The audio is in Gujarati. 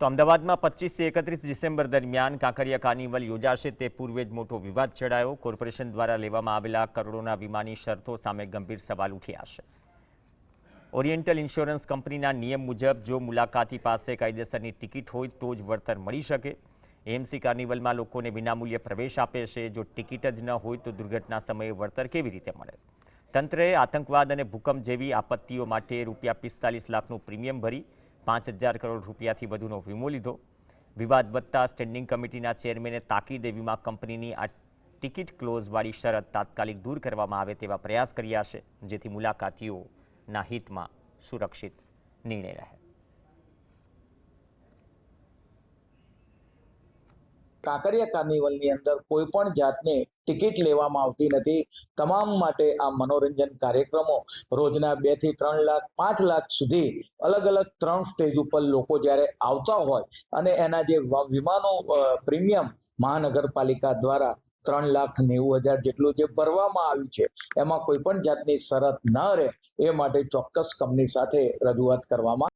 તો અમદાવાદમાં 25 થી 31 ડિસેમ્બર દરમિયાન કાંકરિયા કાર્નિવલ યોજાશે તે પૂર્વે જ મોટો વિવાદ છેડાયો। કોર્પોરેશન દ્વારા લેવામાં આવેલા કરોડોના વીમાની શરતો સામે ગંભીર સવાલ ઉઠ્યા છે। ઓરિએન્ટલ ઇન્સ્યોરન્સ કંપનીના નિયમ મુજબ જો મુલાકાતી પાસે કાયદેસરની ટિકિટ હોય તો જ વળતર મળી શકે। એએમસી કાર્નિવલમાં લોકોને વિનામૂલ્યે પ્રવેશ આપે છે। જો ટિકિટ જ ન હોય તો દુર્ઘટના સમયે વળતર કેવી રીતે મળે? તંત્રએ આતંકવાદ અને ભૂકંપ જેવી આપત્તિઓ માટે ₹45 લાખનું પ્રીમિયમ ભરી 5,000 કરોડ રૂપિયાથી વધુનો વીમો લીધો। વિવાદ વધતા સ્ટેન્ડિંગ કમિટીના ચેરમેને તાકીદે વીમા કંપનીની આ ટિકિટ ક્લોઝવાળી શરત તાત્કાલિક દૂર કરવામાં આવે તેવા પ્રયાસ કર્યા છે, જેથી મુલાકાતીઓના હિતમાં સુરક્ષિત નિર્ણય રહે। કાંકરિયા કાર્નિવલની અંદર કોઈ પણ જાતની ટિકિટ લેવામાં આવતી નથી। તમામ માટે આ મનોરંજન કાર્યક્રમો રોજના 2 થી 3 લાખ 5 લાખ સુધી અલગ અલગ 3 સ્ટેજ ઉપર લોકો જ્યારે આવતા હોય અને એના જે વીમાનો પ્રીમિયમ મહાનગરપાલિકા દ્વારા 3,90,000 જેટલું જે ભરવામાં આવ્યું છે, એમાં કોઈ પણ જાતની શરત ન રહે એ માટે ચોક્કસ કંપની સાથે રજૂઆત કરવામાં